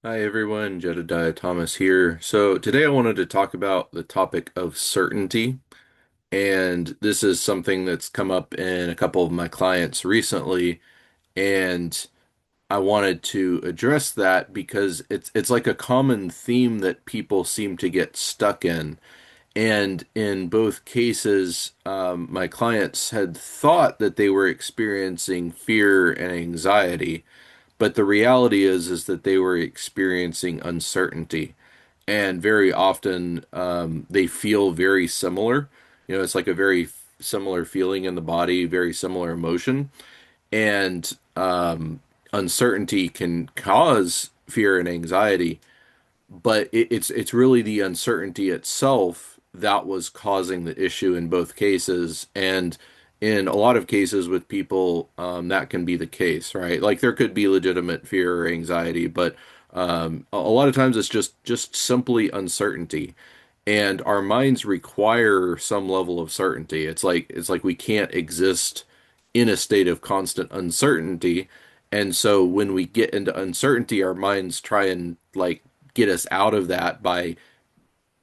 Hi everyone, Jedediah Thomas here. So today I wanted to talk about the topic of certainty, and this is something that's come up in a couple of my clients recently, and I wanted to address that because it's like a common theme that people seem to get stuck in. And in both cases, my clients had thought that they were experiencing fear and anxiety, but the reality is that they were experiencing uncertainty, and very often they feel very similar. It's like a very similar feeling in the body, very similar emotion, and uncertainty can cause fear and anxiety, but it's really the uncertainty itself that was causing the issue in both cases. And in a lot of cases with people, that can be the case, right? Like there could be legitimate fear or anxiety, but a lot of times it's just simply uncertainty. And our minds require some level of certainty. It's like we can't exist in a state of constant uncertainty. And so when we get into uncertainty, our minds try and like get us out of that by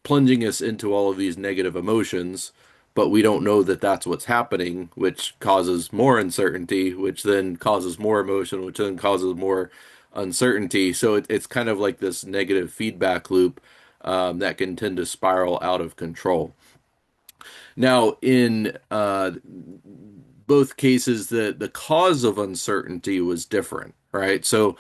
plunging us into all of these negative emotions, but we don't know that that's what's happening, which causes more uncertainty, which then causes more emotion, which then causes more uncertainty. So it's kind of like this negative feedback loop that can tend to spiral out of control. Now, in both cases, the cause of uncertainty was different, right? So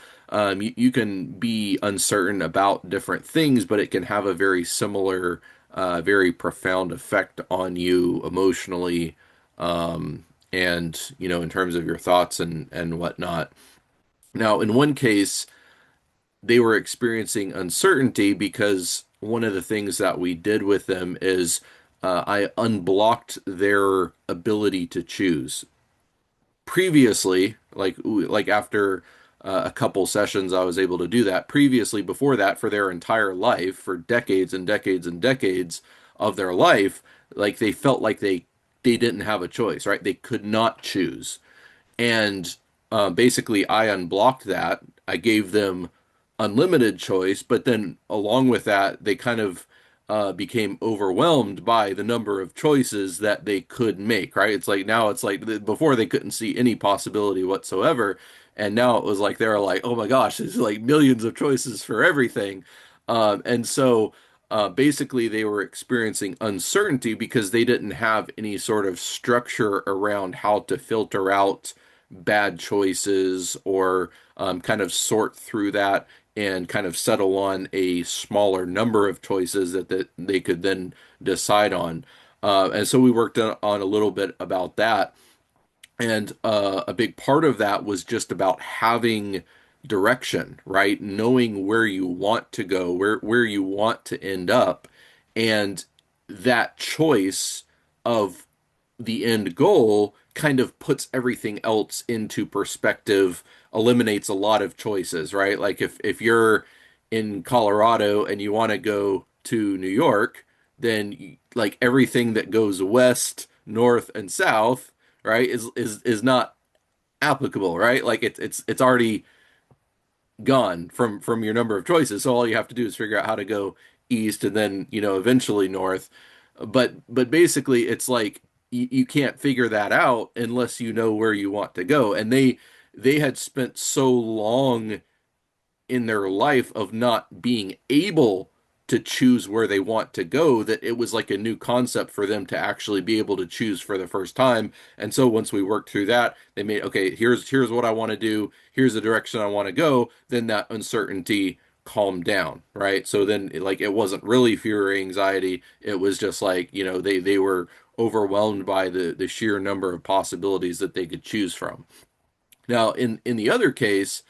you can be uncertain about different things, but it can have a very similar, very profound effect on you emotionally, and in terms of your thoughts and whatnot. Now, in one case, they were experiencing uncertainty because one of the things that we did with them is I unblocked their ability to choose. Previously, like after a couple sessions, I was able to do that. Previously, before that, for their entire life, for decades and decades and decades of their life, like they felt like they didn't have a choice, right? They could not choose. And basically, I unblocked that. I gave them unlimited choice, but then along with that, they kind of became overwhelmed by the number of choices that they could make, right? It's like now it's like before they couldn't see any possibility whatsoever. And now it was like they were like, oh my gosh, there's like millions of choices for everything. And so basically, they were experiencing uncertainty because they didn't have any sort of structure around how to filter out bad choices or kind of sort through that and kind of settle on a smaller number of choices that they could then decide on. And so we worked on a little bit about that. And a big part of that was just about having direction, right? Knowing where you want to go, where you want to end up, and that choice of the end goal kind of puts everything else into perspective, eliminates a lot of choices, right? Like if you're in Colorado and you want to go to New York, then like everything that goes west, north, and south, right, is not applicable, right? Like it's already gone from your number of choices. So all you have to do is figure out how to go east and then, eventually north. But basically it's like you can't figure that out unless you know where you want to go. And they had spent so long in their life of not being able to choose where they want to go that it was like a new concept for them to actually be able to choose for the first time. And so once we worked through that, they made, okay, here's what I want to do, here's the direction I want to go, then that uncertainty calmed down, right? So then like it wasn't really fear or anxiety, it was just like, they were overwhelmed by the sheer number of possibilities that they could choose from. Now in the other case,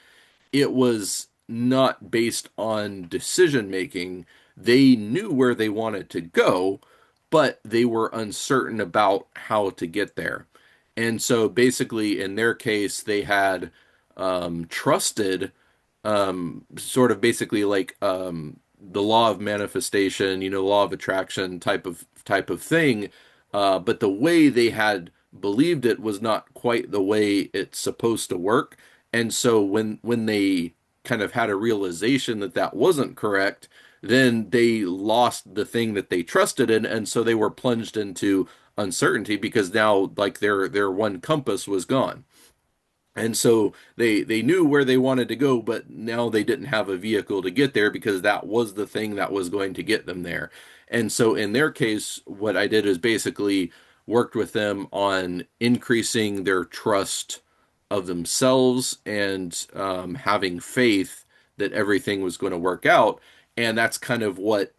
it was not based on decision making. They knew where they wanted to go, but they were uncertain about how to get there. And so basically, in their case, they had trusted, sort of basically like the law of manifestation, law of attraction type of thing. But the way they had believed it was not quite the way it's supposed to work. And so when they kind of had a realization that that wasn't correct, then they lost the thing that they trusted in, and so they were plunged into uncertainty because now like their one compass was gone. And so they knew where they wanted to go, but now they didn't have a vehicle to get there because that was the thing that was going to get them there. And so in their case, what I did is basically worked with them on increasing their trust of themselves and having faith that everything was going to work out. And that's kind of what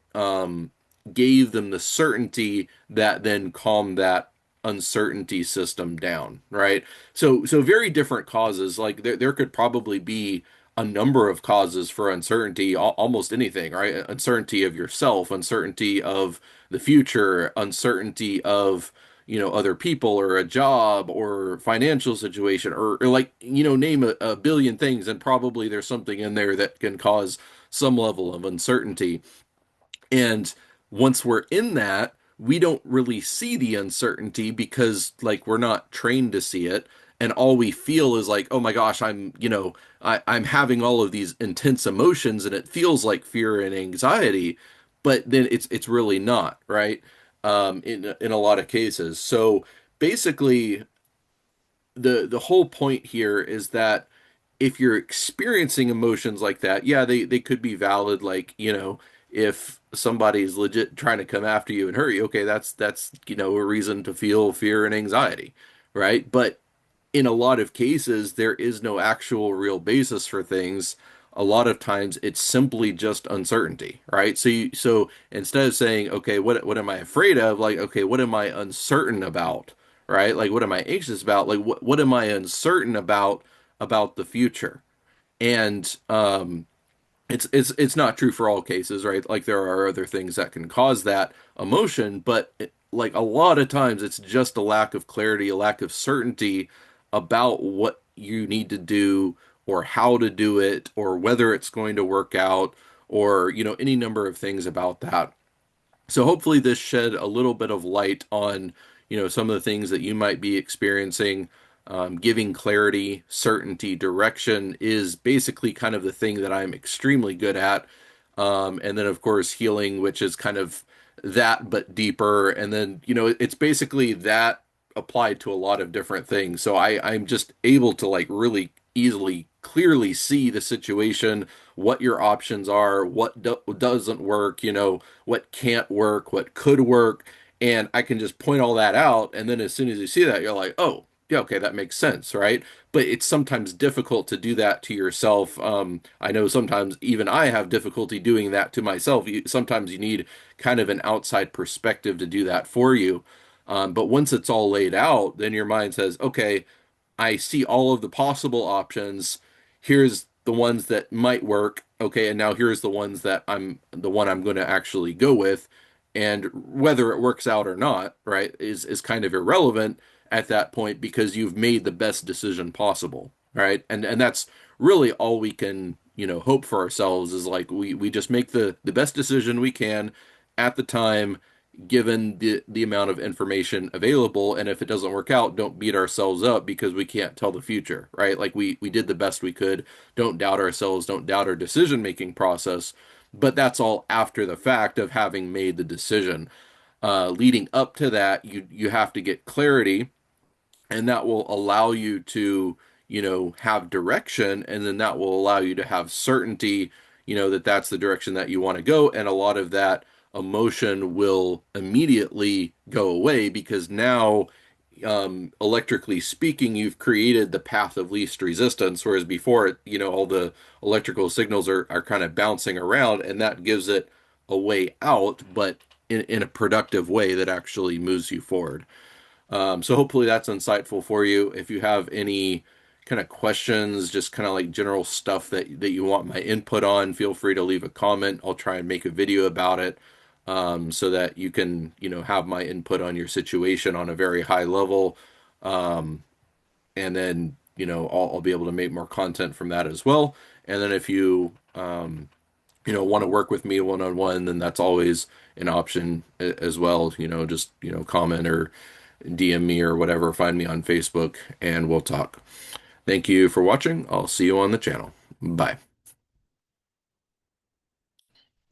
gave them the certainty that then calmed that uncertainty system down, right? So very different causes. Like there could probably be a number of causes for uncertainty, almost anything, right? Uncertainty of yourself, uncertainty of the future, uncertainty of, other people or a job or financial situation or like, name a billion things, and probably there's something in there that can cause some level of uncertainty. And once we're in that, we don't really see the uncertainty because like we're not trained to see it. And all we feel is like, oh my gosh, I'm having all of these intense emotions and it feels like fear and anxiety, but then it's really not, right? In a lot of cases. So basically the whole point here is that if you're experiencing emotions like that, yeah, they could be valid. Like, if somebody's legit trying to come after you and hurt you, okay, that's a reason to feel fear and anxiety, right? But in a lot of cases, there is no actual real basis for things. A lot of times it's simply just uncertainty, right? So instead of saying, okay, what am I afraid of? Like, okay, what am I uncertain about? Right? Like what am I anxious about? Like what am I uncertain about the future? And it's not true for all cases, right? Like there are other things that can cause that emotion, but like a lot of times it's just a lack of clarity, a lack of certainty about what you need to do or how to do it or whether it's going to work out or, any number of things about that. So hopefully this shed a little bit of light on, some of the things that you might be experiencing. Giving clarity, certainty, direction is basically kind of the thing that I'm extremely good at. And then of course healing, which is kind of that but deeper. And then, it's basically that applied to a lot of different things. So I'm just able to like really easily clearly see the situation, what your options are, what doesn't work, what can't work, what could work, and I can just point all that out. And then as soon as you see that, you're like, oh, yeah, okay, that makes sense, right? But it's sometimes difficult to do that to yourself. I know sometimes even I have difficulty doing that to myself. Sometimes you need kind of an outside perspective to do that for you. But once it's all laid out, then your mind says, okay, I see all of the possible options. Here's the ones that might work. Okay, and now here's the one I'm going to actually go with. And whether it works out or not, right, is kind of irrelevant at that point because you've made the best decision possible, right? And that's really all we can, hope for ourselves is like we just make the best decision we can at the time given the amount of information available. And if it doesn't work out, don't beat ourselves up because we can't tell the future, right? Like we did the best we could. Don't doubt ourselves, don't doubt our decision making process. But that's all after the fact of having made the decision. Leading up to that, you have to get clarity, and that will allow you to, have direction, and then that will allow you to have certainty, that that's the direction that you want to go, and a lot of that emotion will immediately go away because now electrically speaking, you've created the path of least resistance, whereas before, all the electrical signals are kind of bouncing around, and that gives it a way out, but in a productive way that actually moves you forward. So hopefully that's insightful for you. If you have any kind of questions, just kind of like general stuff that you want my input on, feel free to leave a comment. I'll try and make a video about it so that you can, have my input on your situation on a very high level. And then, I'll be able to make more content from that as well. And then if you, want to work with me one-on-one, then that's always an option as well. Just, comment or DM me or whatever, find me on Facebook and we'll talk. Thank you for watching. I'll see you on the channel. Bye.